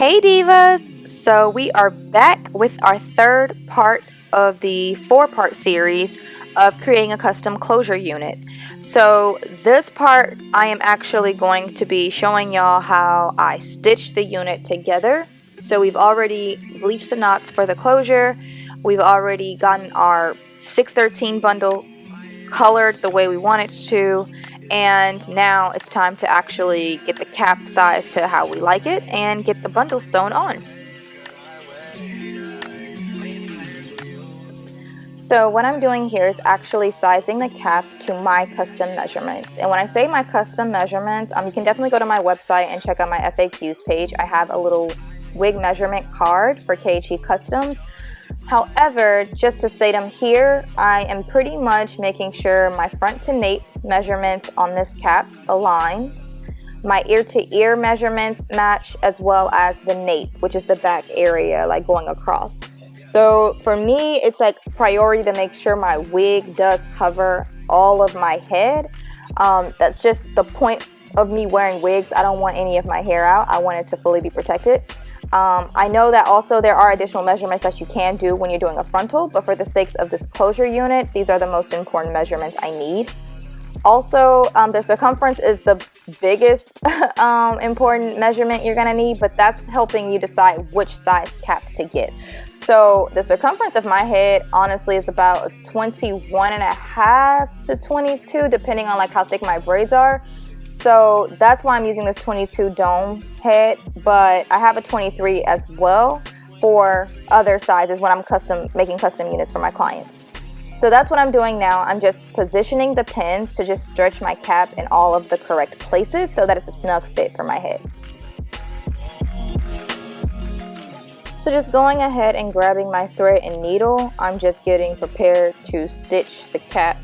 Hey Divas! So we are back with our third part of the four-part series of creating a custom closure unit. So this part I am actually going to be showing y'all how I stitch the unit together. So we've already bleached the knots for the closure. We've already gotten our 613 bundle colored the way we want it to, and now it's time to actually get the cap size to how we like it and get the bundle sewn on. So what I'm doing here is actually sizing the cap to my custom measurements. And when I say my custom measurements, you can definitely go to my website and check out my FAQs page. I have a little wig measurement card for KHE Customs. However, just to state them here, I am pretty much making sure my front to nape measurements on this cap align, my ear to ear measurements match, as well as the nape, which is the back area, like going across. So for me, it's like priority to make sure my wig does cover all of my head. That's just the point of me wearing wigs. I don't want any of my hair out. I want it to fully be protected. I know that also there are additional measurements that you can do when you're doing a frontal, but for the sakes of this closure unit, these are the most important measurements I need. Also, the circumference is the biggest important measurement you're gonna need, but that's helping you decide which size cap to get. So the circumference of my head honestly is about 21.5 to 22, depending on like how thick my braids are. So that's why I'm using this 22 dome head, but I have a 23 as well for other sizes when I'm making custom units for my clients. So that's what I'm doing now. I'm just positioning the pins to just stretch my cap in all of the correct places so that it's a snug fit for my head. So just going ahead and grabbing my thread and needle, I'm just getting prepared to stitch the cap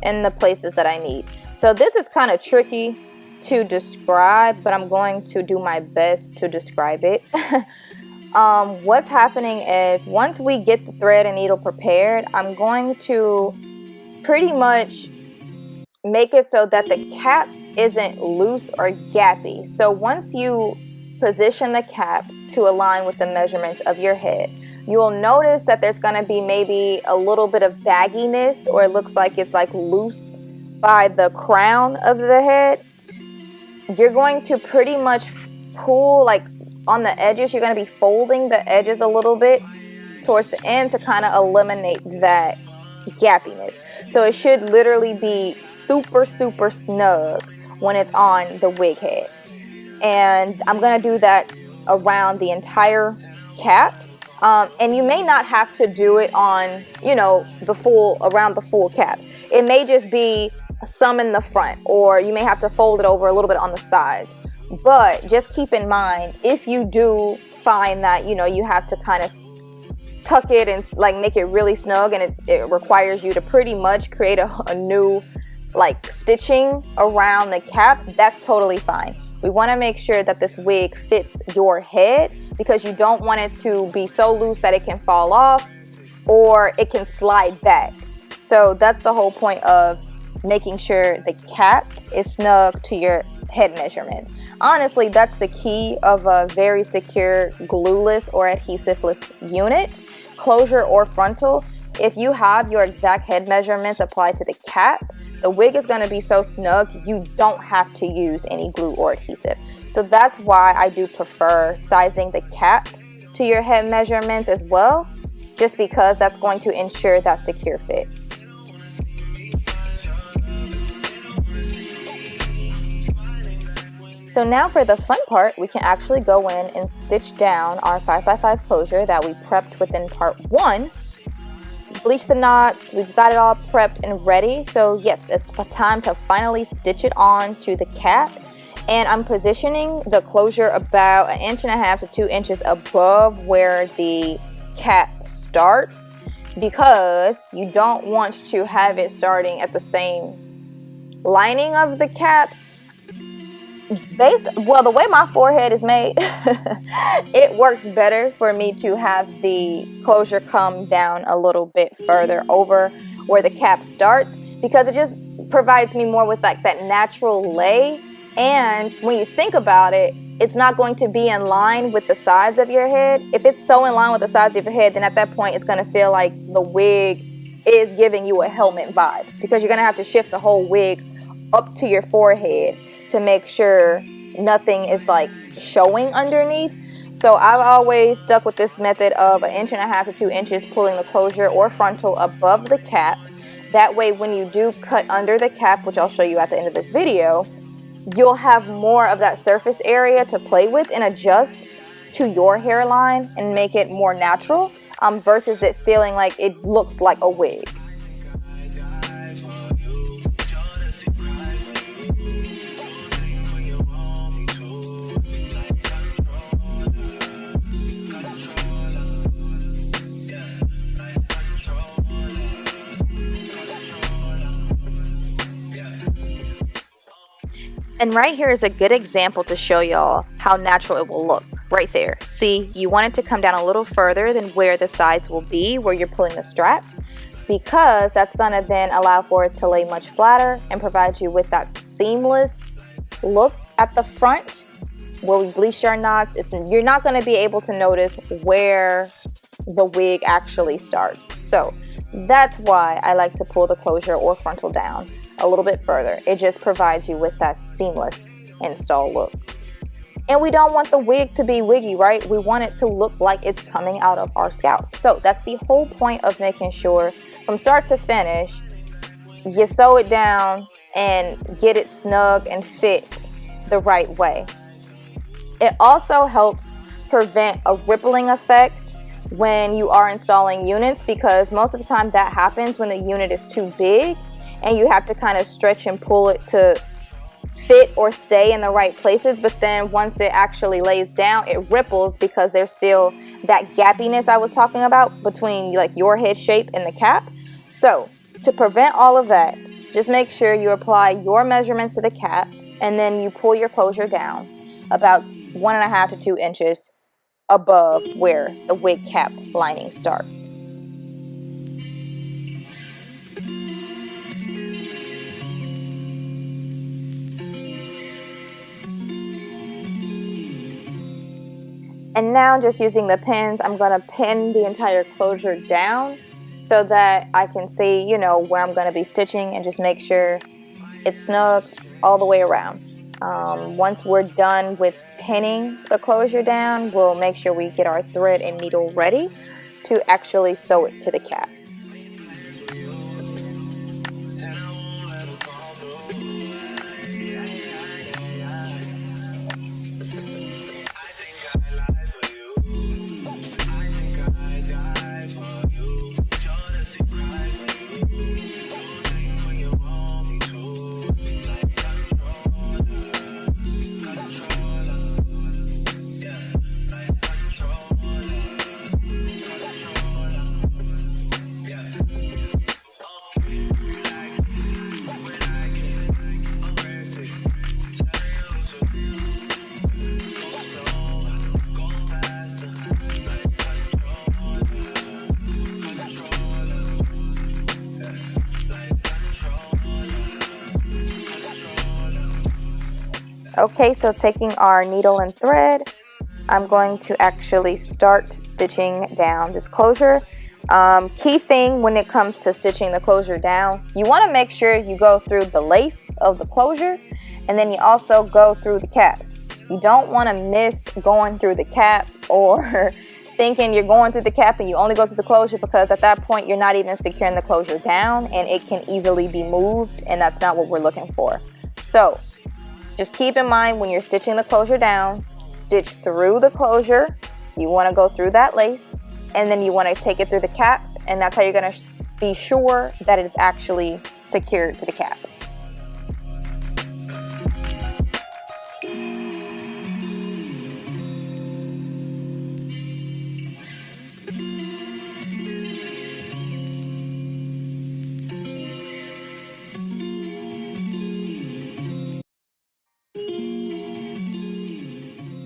in the places that I need. So this is kind of tricky to describe, but I'm going to do my best to describe it. What's happening is once we get the thread and needle prepared, I'm going to pretty much make it so that the cap isn't loose or gappy. So once you position the cap to align with the measurements of your head, you'll notice that there's going to be maybe a little bit of bagginess, or it looks like it's like loose by the crown of the head. You're going to pretty much pull like on the edges. You're going to be folding the edges a little bit towards the end to kind of eliminate that gappiness. So it should literally be super snug when it's on the wig head. And I'm going to do that around the entire cap. And you may not have to do it on, around the full cap. It may just be some in the front, or you may have to fold it over a little bit on the sides. But just keep in mind, if you do find that, you have to kind of tuck it and like make it really snug, and it requires you to pretty much create a new like stitching around the cap, that's totally fine. We want to make sure that this wig fits your head, because you don't want it to be so loose that it can fall off or it can slide back. So that's the whole point of making sure the cap is snug to your head measurement. Honestly, that's the key of a very secure glueless or adhesiveless unit, closure or frontal. If you have your exact head measurements applied to the cap, the wig is going to be so snug you don't have to use any glue or adhesive. So that's why I do prefer sizing the cap to your head measurements as well, just because that's going to ensure that secure fit. So now for the fun part, we can actually go in and stitch down our 5x5 closure that we prepped within part 1. Bleach the knots, we've got it all prepped and ready. So yes, it's time to finally stitch it on to the cap. And I'm positioning the closure about 1.5 to 2 inches above where the cap starts, because you don't want to have it starting at the same lining of the cap. The way my forehead is made, it works better for me to have the closure come down a little bit further over where the cap starts, because it just provides me more with like that natural lay. And when you think about it, it's not going to be in line with the size of your head. If it's so in line with the size of your head, then at that point it's going to feel like the wig is giving you a helmet vibe, because you're going to have to shift the whole wig up to your forehead to make sure nothing is like showing underneath. So I've always stuck with this method of 1.5 to 2 inches pulling the closure or frontal above the cap. That way when you do cut under the cap, which I'll show you at the end of this video, you'll have more of that surface area to play with and adjust to your hairline and make it more natural, versus it feeling like it looks like a wig. And right here is a good example to show y'all how natural it will look. Right there. See, you want it to come down a little further than where the sides will be, where you're pulling the straps, because that's going to then allow for it to lay much flatter and provide you with that seamless look at the front. Where we bleached our knots, you're not going to be able to notice where the wig actually starts. So that's why I like to pull the closure or frontal down a little bit further. It just provides you with that seamless install look. And we don't want the wig to be wiggy, right? We want it to look like it's coming out of our scalp. So that's the whole point of making sure from start to finish, you sew it down and get it snug and fit the right way. It also helps prevent a rippling effect when you are installing units, because most of the time that happens when the unit is too big and you have to kind of stretch and pull it to fit or stay in the right places. But then once it actually lays down, it ripples because there's still that gappiness I was talking about between like your head shape and the cap. So to prevent all of that, just make sure you apply your measurements to the cap and then you pull your closure down about 1.5 to 2 inches above where the wig cap lining starts. And now just using the pins, I'm going to pin the entire closure down so that I can see, you know, where I'm going to be stitching, and just make sure it's snug all the way around. Once we're done with pinning the closure down, we'll make sure we get our thread and needle ready to actually sew it to the cap. Okay, so taking our needle and thread, I'm going to actually start stitching down this closure. Key thing when it comes to stitching the closure down, you want to make sure you go through the lace of the closure, and then you also go through the cap. You don't want to miss going through the cap or thinking you're going through the cap and you only go through the closure, because at that point you're not even securing the closure down and it can easily be moved, and that's not what we're looking for. So just keep in mind when you're stitching the closure down, stitch through the closure. You want to go through that lace, and then you want to take it through the cap, and that's how you're going to be sure that it is actually secured to the cap.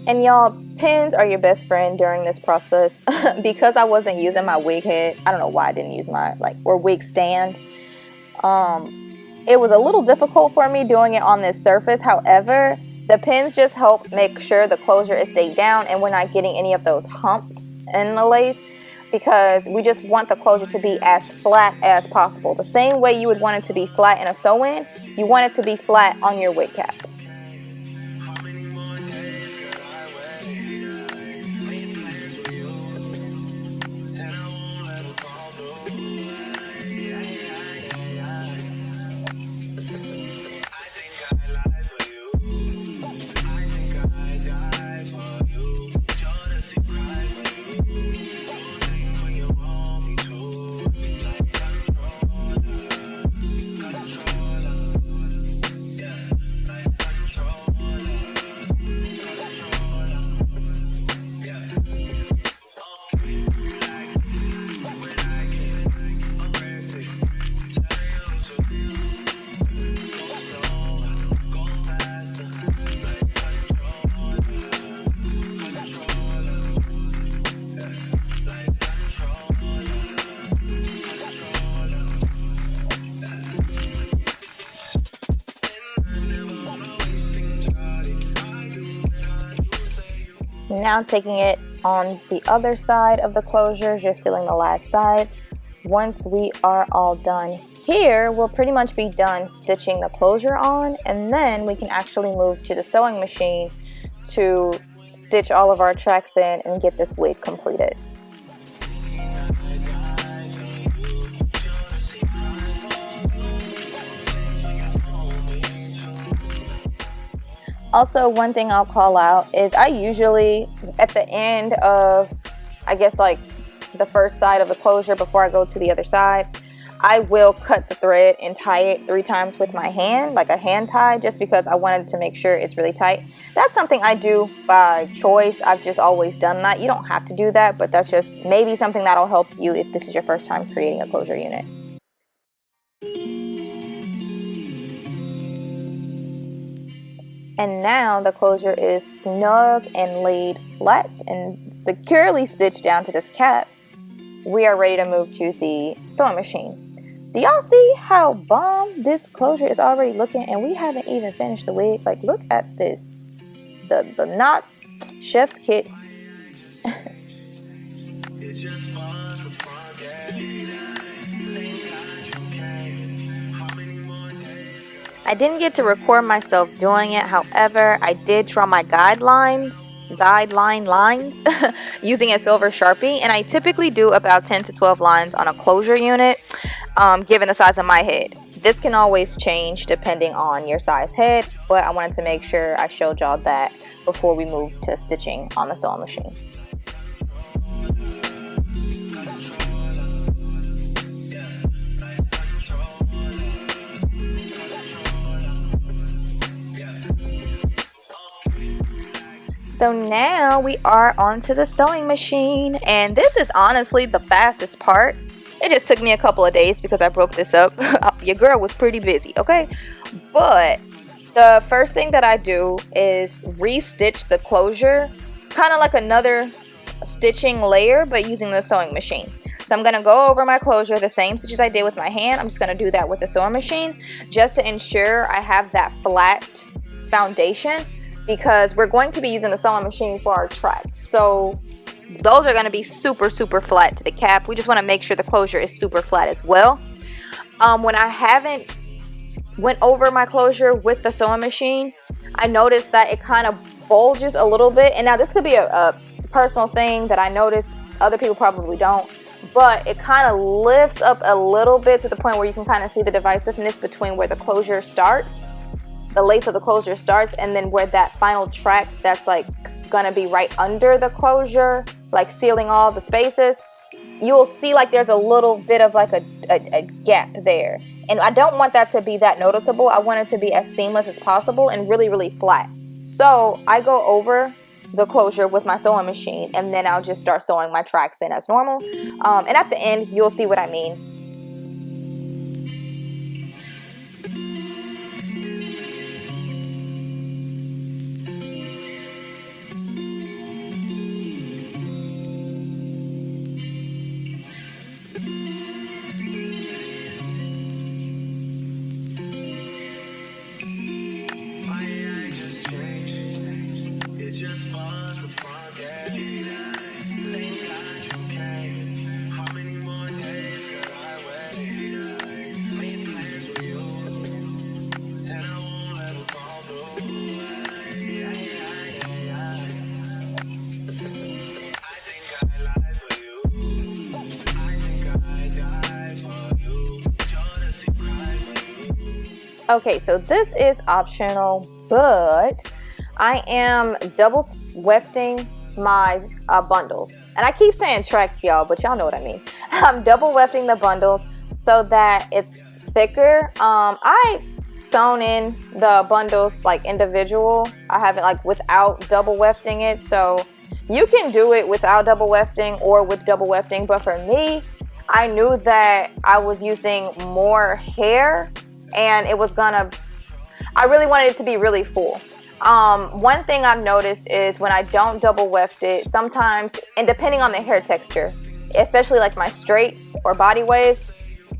And y'all, pins are your best friend during this process. Because I wasn't using my wig head, I don't know why I didn't use my wig stand. It was a little difficult for me doing it on this surface. However, The pins just help make sure the closure is stayed down and we're not getting any of those humps in the lace, because we just want the closure to be as flat as possible. The same way you would want it to be flat in a sew-in, you want it to be flat on your wig cap. Now taking it on the other side of the closure, just sealing the last side. Once we are all done here, we'll pretty much be done stitching the closure on, and then we can actually move to the sewing machine to stitch all of our tracks in and get this wig completed. Also, one thing I'll call out is I usually, at the end of, I guess like the first side of the closure before I go to the other side, I will cut the thread and tie it 3 times with my hand, like a hand tie, just because I wanted to make sure it's really tight. That's something I do by choice. I've just always done that. You don't have to do that, but that's just maybe something that'll help you if this is your first time creating a closure unit. And now the closure is snug and laid flat and securely stitched down to this cap. We are ready to move to the sewing machine. Do y'all see how bomb this closure is already looking? And we haven't even finished the wig. Like, look at this. The knots, chef's kiss. I didn't get to record myself doing it. However, I did draw my guideline lines using a silver Sharpie, and I typically do about 10 to 12 lines on a closure unit, given the size of my head. This can always change depending on your size head, but I wanted to make sure I showed y'all that before we move to stitching on the sewing machine. So now we are onto the sewing machine, and this is honestly the fastest part. It just took me a couple of days because I broke this up. Your girl was pretty busy, okay? But the first thing that I do is re-stitch the closure, kind of like another stitching layer, but using the sewing machine. So I'm going to go over my closure, the same stitches I did with my hand. I'm just going to do that with the sewing machine just to ensure I have that flat foundation, because we're going to be using the sewing machine for our tracks. So those are going to be super flat to the cap. We just want to make sure the closure is super flat as well. When I haven't went over my closure with the sewing machine, I noticed that it kind of bulges a little bit. And now this could be a personal thing that I noticed. Other people probably don't. But it kind of lifts up a little bit to the point where you can kind of see the divisiveness between where the closure starts, the lace of the closure starts, and then where that final track that's like gonna be right under the closure, like sealing all the spaces, you'll see like there's a little bit of like a gap there. And I don't want that to be that noticeable. I want it to be as seamless as possible and really flat. So I go over the closure with my sewing machine, and then I'll just start sewing my tracks in as normal. And at the end, you'll see what I mean. Okay, so this is optional, but I am double wefting my bundles. And I keep saying tracks, y'all, but y'all know what I mean. I'm double wefting the bundles so that it's thicker. I sewn in the bundles like individual. I have it like without double wefting it. So you can do it without double wefting or with double wefting. But for me, I knew that I was using more hair and it was gonna, I really wanted it to be really full. One thing I've noticed is when I don't double weft it, sometimes, and depending on the hair texture, especially like my straights or body waves,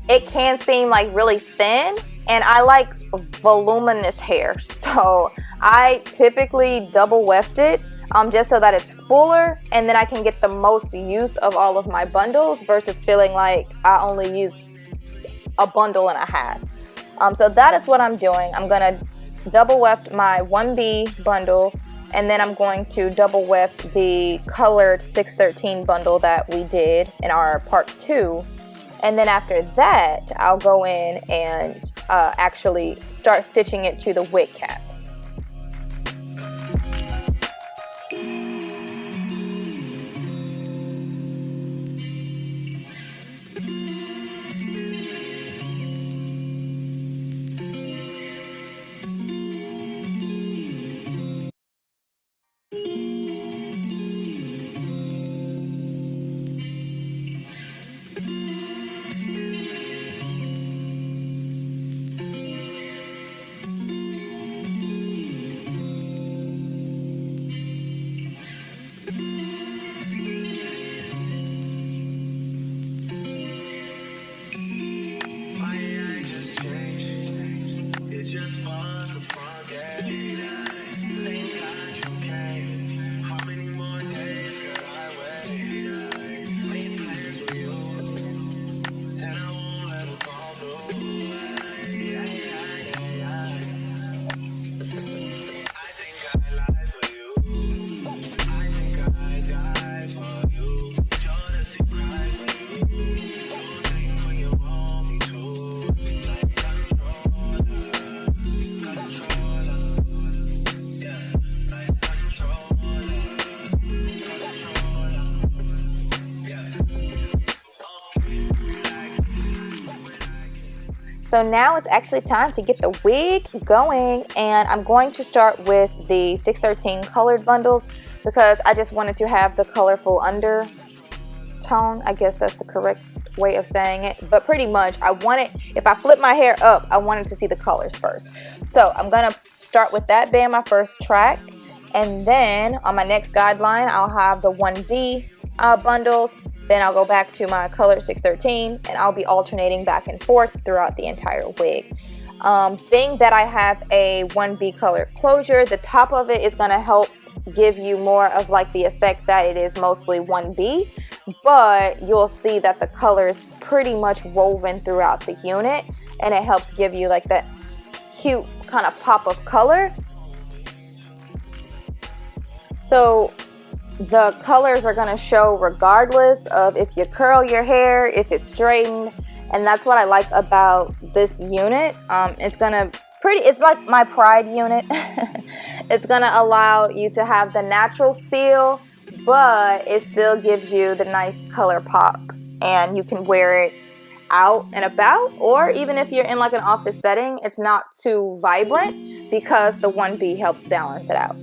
it can seem like really thin, and I like voluminous hair. So I typically double weft it just so that it's fuller, and then I can get the most use of all of my bundles versus feeling like I only use a bundle and a half. So that is what I'm doing. I'm gonna double weft my 1B bundles, and then I'm going to double weft the colored 613 bundle that we did in our part 2. And then after that, I'll go in and actually start stitching it to the wig cap. So now it's actually time to get the wig going, and I'm going to start with the 613 colored bundles because I just wanted to have the colorful undertone. I guess that's the correct way of saying it, but pretty much I want it, if I flip my hair up, I wanted to see the colors first. So I'm gonna start with that being my first track, and then on my next guideline I'll have the 1B bundles. Then I'll go back to my color 613 and I'll be alternating back and forth throughout the entire wig. Being that I have a 1B color closure, the top of it is going to help give you more of like the effect that it is mostly 1B, but you'll see that the color is pretty much woven throughout the unit, and it helps give you like that cute kind of pop of color. So the colors are going to show regardless of if you curl your hair, if it's straightened, and that's what I like about this unit. It's like my pride unit. It's going to allow you to have the natural feel, but it still gives you the nice color pop, and you can wear it out and about, or even if you're in like an office setting, it's not too vibrant because the 1B helps balance it out.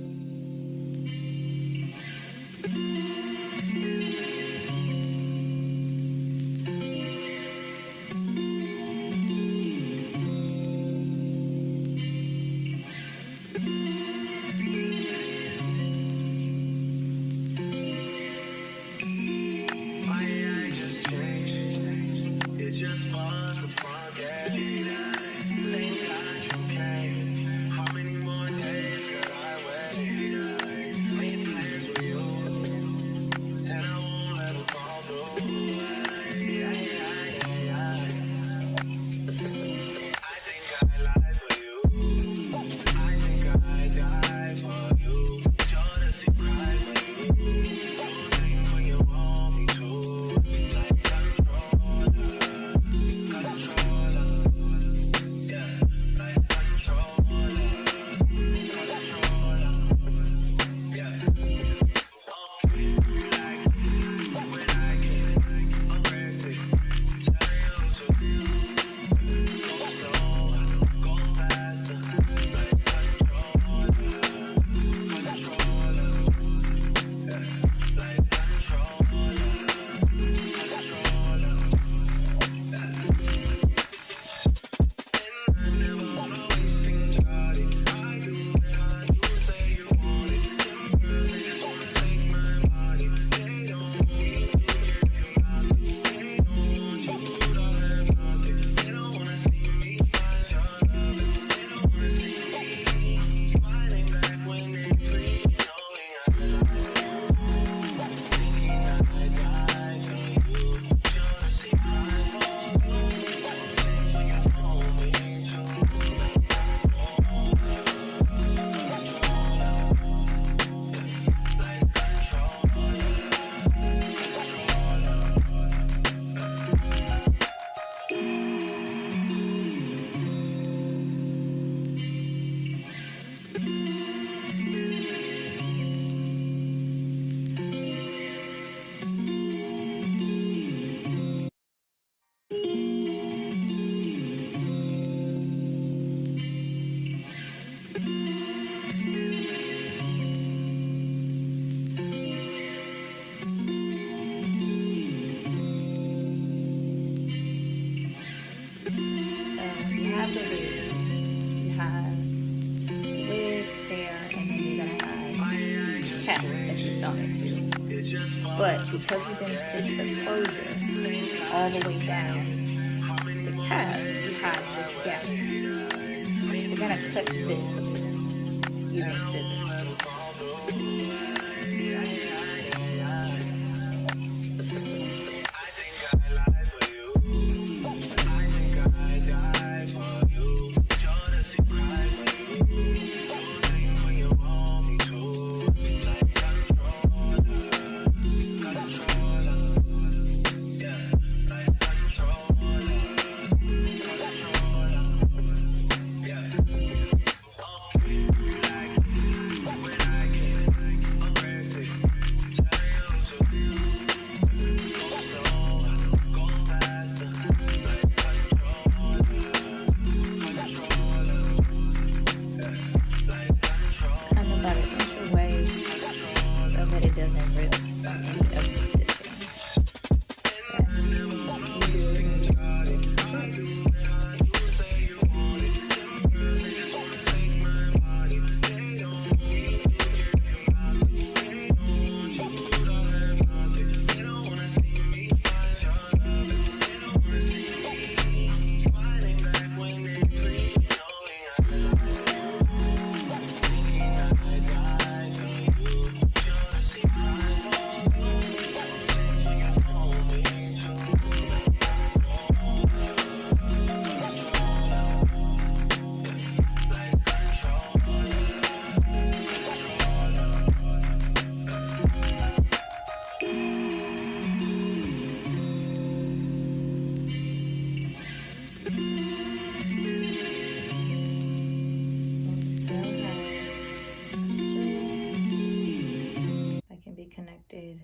have the wig, you have the wig there, and then you're gonna have the cap that you've sewn into. But because we didn't stitch the closure all the way down the cap, you have this gap. We're gonna cut this using scissors. Connected.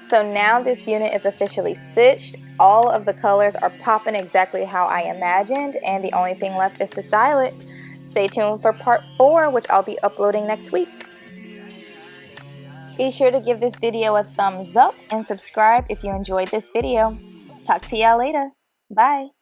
So now this unit is officially stitched. All of the colors are popping exactly how I imagined, and the only thing left is to style it. Stay tuned for part 4, which I'll be uploading next week. Be sure to give this video a thumbs up and subscribe if you enjoyed this video. Talk to y'all later. Bye.